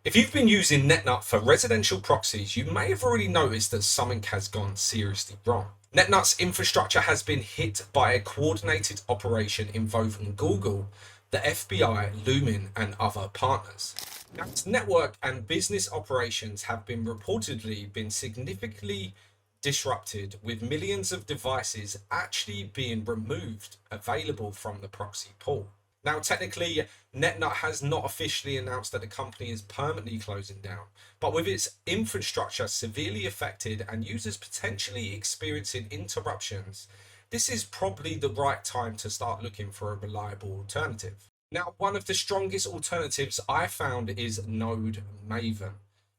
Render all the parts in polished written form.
If you've been using NetNut for residential proxies, you may have already noticed that something has gone seriously wrong. NetNut's infrastructure has been hit by a coordinated operation involving Google, the FBI, Lumen, and other partners. Now, its network and business operations have been reportedly been significantly disrupted, with millions of devices actually being removed available from the proxy pool. Now, technically, NetNut has not officially announced that the company is permanently closing down, but with its infrastructure severely affected and users potentially experiencing interruptions, this is probably the right time to start looking for a reliable alternative. Now, one of the strongest alternatives I found is NodeMaven.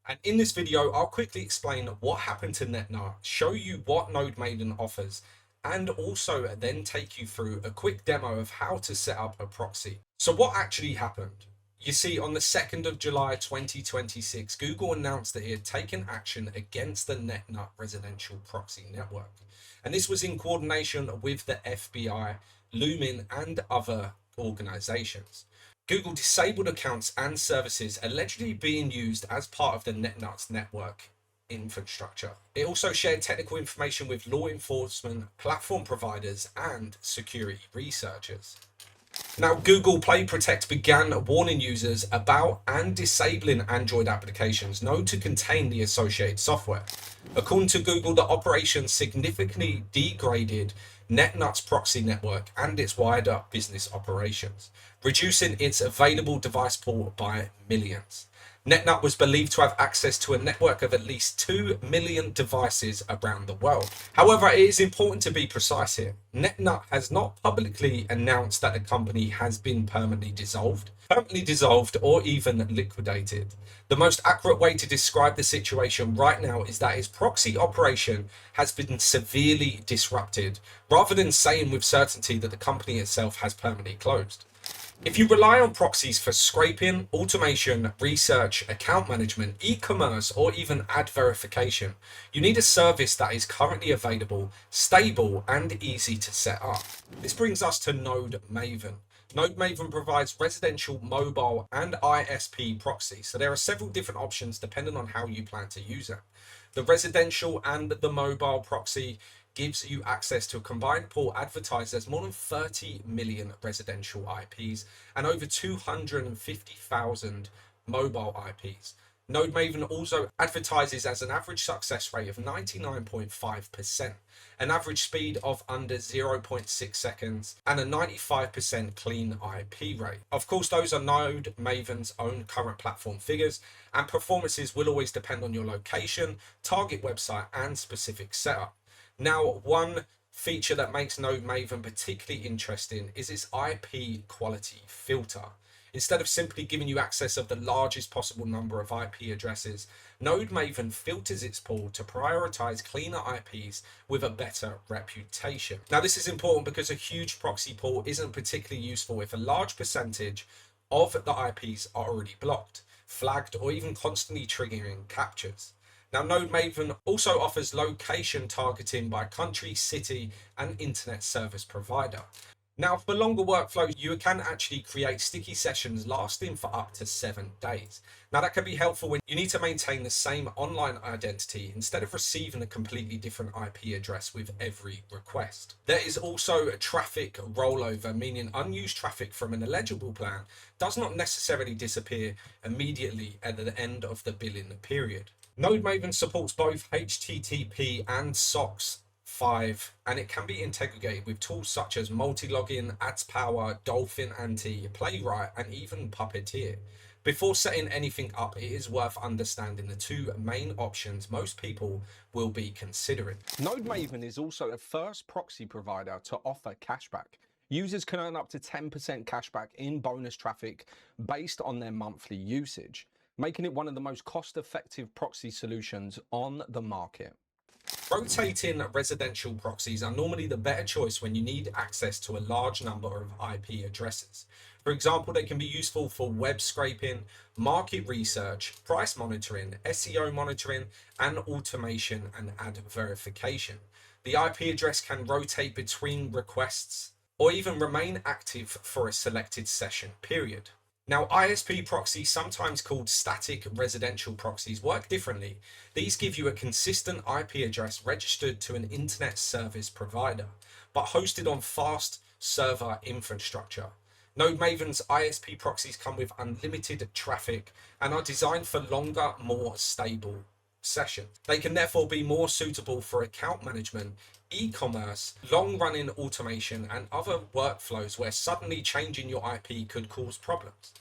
And in this video, I'll quickly explain what happened to NetNut, show you what NodeMaven offers, and also then take you through a quick demo of how to set up a proxy. So what actually happened? You see, on the 2nd of July 2026, Google announced that it had taken action against the NetNut residential proxy network. And this was in coordination with the FBI, Lumen, and other organizations. Google disabled accounts and services allegedly being used as part of the NetNut's network infrastructure. It also shared technical information with law enforcement, platform providers, and security researchers. Now, Google Play Protect began warning users about and disabling Android applications known to contain the associated software. According to Google, the operation significantly degraded NetNut's proxy network and its wider business operations, reducing its available device pool by millions. NetNut was believed to have access to a network of at least 2 million devices around the world. However, it is important to be precise here. NetNut has not publicly announced that the company has been permanently dissolved, or even liquidated. The most accurate way to describe the situation right now is that its proxy operation has been severely disrupted, rather than saying with certainty that the company itself has permanently closed. If you rely on proxies for scraping, automation, research, account management, e-commerce, or even ad verification, you need a service that is currently available, stable, and easy to set up. This brings us to NodeMaven. NodeMaven provides residential, mobile, and ISP proxies, so there are several different options depending on how you plan to use it. The residential and the mobile proxy gives you access to a combined pool advertised as more than 30 million residential IPs and over 250,000 mobile IPs. NodeMaven also advertises as an average success rate of 99.5%, an average speed of under 0.6 seconds, and a 95% clean IP rate. Of course, those are NodeMaven's own current platform figures, and performances will always depend on your location, target website, and specific setup. Now, one feature that makes NodeMaven particularly interesting is its IP quality filter. Instead of simply giving you access of the largest possible number of IP addresses, NodeMaven filters its pool to prioritize cleaner IPs with a better reputation. Now, this is important because a huge proxy pool isn't particularly useful if a large percentage of the IPs are already blocked, flagged, or even constantly triggering captures. Now, NodeMaven also offers location targeting by country, city, and internet service provider. Now, for longer workflows, you can actually create sticky sessions lasting for up to 7 days. Now, that can be helpful when you need to maintain the same online identity instead of receiving a completely different IP address with every request. There is also a traffic rollover, meaning unused traffic from an eligible plan does not necessarily disappear immediately at the end of the billing period. NodeMaven supports both HTTP and SOX 5, and it can be integrated with tools such as multi-login, AdsPower, Dolphin Anti, Playwright, and even Puppeteer. Before setting anything up, it is worth understanding the two main options most people will be considering. NodeMaven is also a first proxy provider to offer cashback. Users can earn up to 10% cashback in bonus traffic based on their monthly usage, making it one of the most cost-effective proxy solutions on the market. Rotating residential proxies are normally the better choice when you need access to a large number of IP addresses. For example, they can be useful for web scraping, market research, price monitoring, SEO monitoring, and automation and ad verification. The IP address can rotate between requests or even remain active for a selected session period. Now, ISP proxies, sometimes called static residential proxies, work differently. These give you a consistent IP address registered to an internet service provider, but hosted on fast server infrastructure. NodeMaven's ISP proxies come with unlimited traffic and are designed for longer, more stable sessions. They can therefore be more suitable for account management, e-commerce, long-running automation, and other workflows where suddenly changing your IP could cause problems.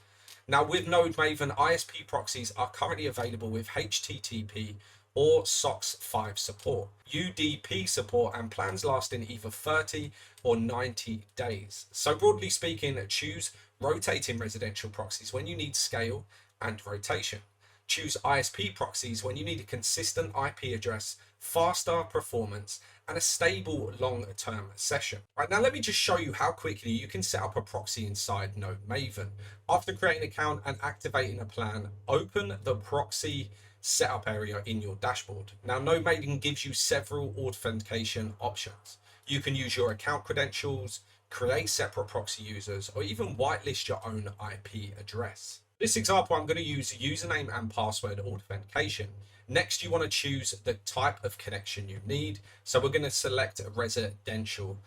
Now, with NodeMaven, ISP proxies are currently available with HTTP or SOCKS 5 support, UDP support, and plans lasting either 30 or 90 days. So, broadly speaking, choose rotating residential proxies when you need scale and rotation. Choose ISP proxies when you need a consistent IP address, faster performance, and a stable long-term session. Right, now let me just show you how quickly you can set up a proxy inside NodeMaven. After creating an account and activating a plan, open the proxy setup area in your dashboard. Now, NodeMaven gives you several authentication options. You can use your account credentials, create separate proxy users, or even whitelist your own IP address. This example, I'm going to use username and password authentication. Next, you want to choose the type of connection you need. So we're going to select residential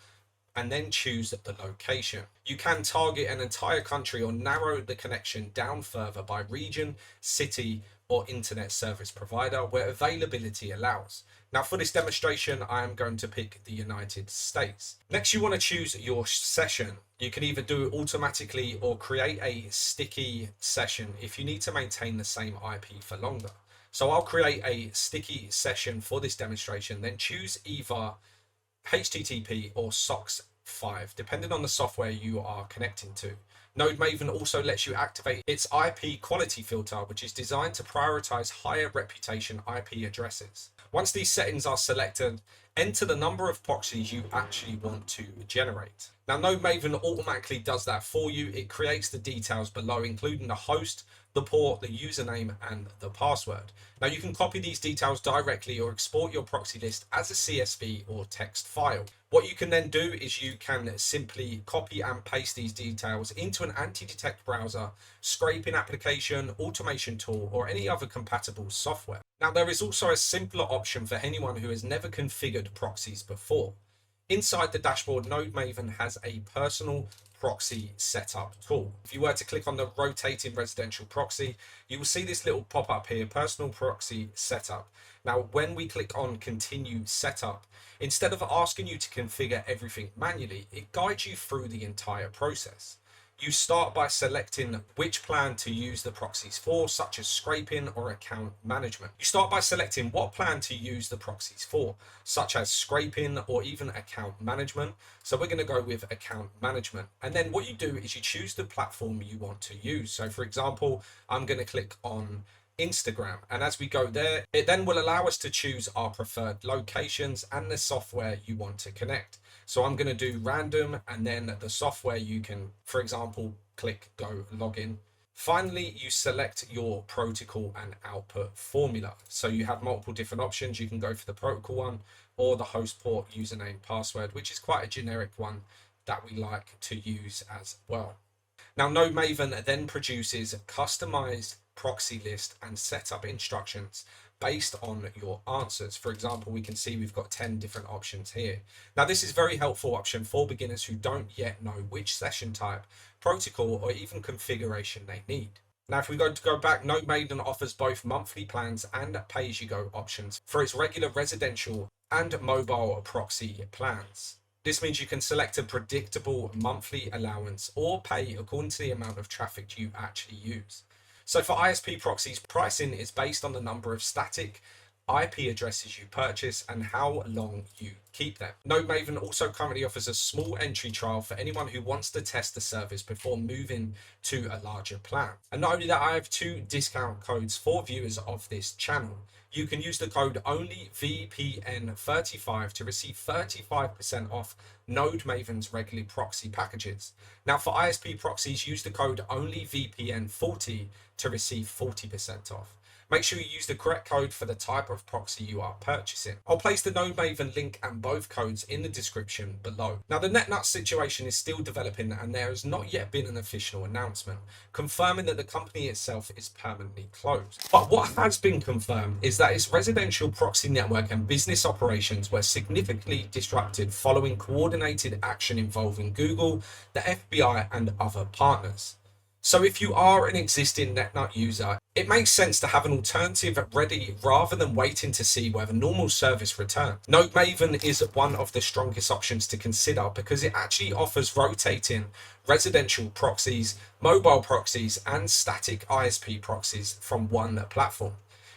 and then choose the location. You can target an entire country or narrow the connection down further by region, city, or internet service provider where availability allows. Now, for this demonstration, I am going to pick the United States. Next, you want to choose your session. You can either do it automatically or create a sticky session if you need to maintain the same IP for longer. So I'll create a sticky session for this demonstration, then choose either HTTP or SOCKS 5, depending on the software you are connecting to. NodeMaven also lets you activate its IP quality filter, which is designed to prioritize higher reputation IP addresses. Once these settings are selected, enter the number of proxies you actually want to generate. Now, NodeMaven automatically does that for you. It creates the details below, including the host, the port, the username, and the password. Now, you can copy these details directly or export your proxy list as a CSV or text file. What you can then do is you can simply copy and paste these details into an anti-detect browser, scraping application, automation tool, or any other compatible software. Now, there is also a simpler option for anyone who has never configured proxies before. Inside the dashboard, NodeMaven has a personal proxy setup tool. If you were to click on the rotating residential proxy, you will see this little pop-up here, personal proxy setup. Now, when we click on continue setup, instead of asking you to configure everything manually, it guides you through the entire process. You start by selecting which plan to use the proxies for, such as scraping or account management. You start by selecting what plan to use the proxies for, such as scraping or even account management. So we're going to go with account management. And then what you do is you choose the platform you want to use. So for example, I'm going to click on Instagram, and as we go there, it then will allow us to choose our preferred locations and the software you want to connect. So I'm going to do random, and then the software you can, for example, click go login. Finally, you select your protocol and output formula. So you have multiple different options. You can go for the protocol one or the host port, username, password, which is quite a generic one that we like to use as well. Now, NodeMaven then produces customized proxy list and setup instructions based on your answers. For example, we can see we've got 10 different options here. Now, this is a very helpful option for beginners who don't yet know which session type, protocol, or even configuration they need. Now, if we go back, NodeMaven offers both monthly plans and pay-as-you-go options for its regular residential and mobile proxy plans. This means you can select a predictable monthly allowance or pay according to the amount of traffic you actually use. So for ISP proxies, pricing is based on the number of static IP addresses you purchase and how long you keep them. NodeMaven also currently offers a small entry trial for anyone who wants to test the service before moving to a larger plan. And not only that, I have 2 discount codes for viewers of this channel. You can use the code ONLYVPN35 to receive 35% off NodeMaven's regular proxy packages. Now, for ISP proxies, use the code ONLYVPN40 to receive 40% off. Make sure you use the correct code for the type of proxy you are purchasing. I'll place the NodeMaven link and both codes in the description below. Now, the NetNut situation is still developing, and there has not yet been an official announcement confirming that the company itself is permanently closed. But what has been confirmed is that its residential proxy network and business operations were significantly disrupted following coordinated action involving Google, the FBI, and other partners. So if you are an existing NetNut user, it makes sense to have an alternative ready rather than waiting to see whether normal service returns. NodeMaven is one of the strongest options to consider because it actually offers rotating residential proxies, mobile proxies, and static ISP proxies from one platform.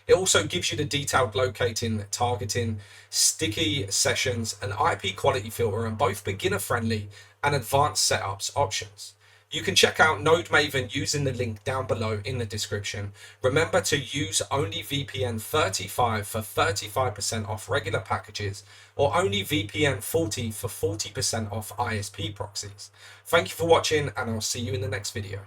It also gives you the detailed locating, targeting, sticky sessions, and IP quality filter, and both beginner friendly and advanced setups options. You can check out NodeMaven using the link down below in the description. Remember to use only VPN 35 for 35% off regular packages, or only VPN 40 for 40% off ISP proxies. Thank you for watching, and I'll see you in the next video.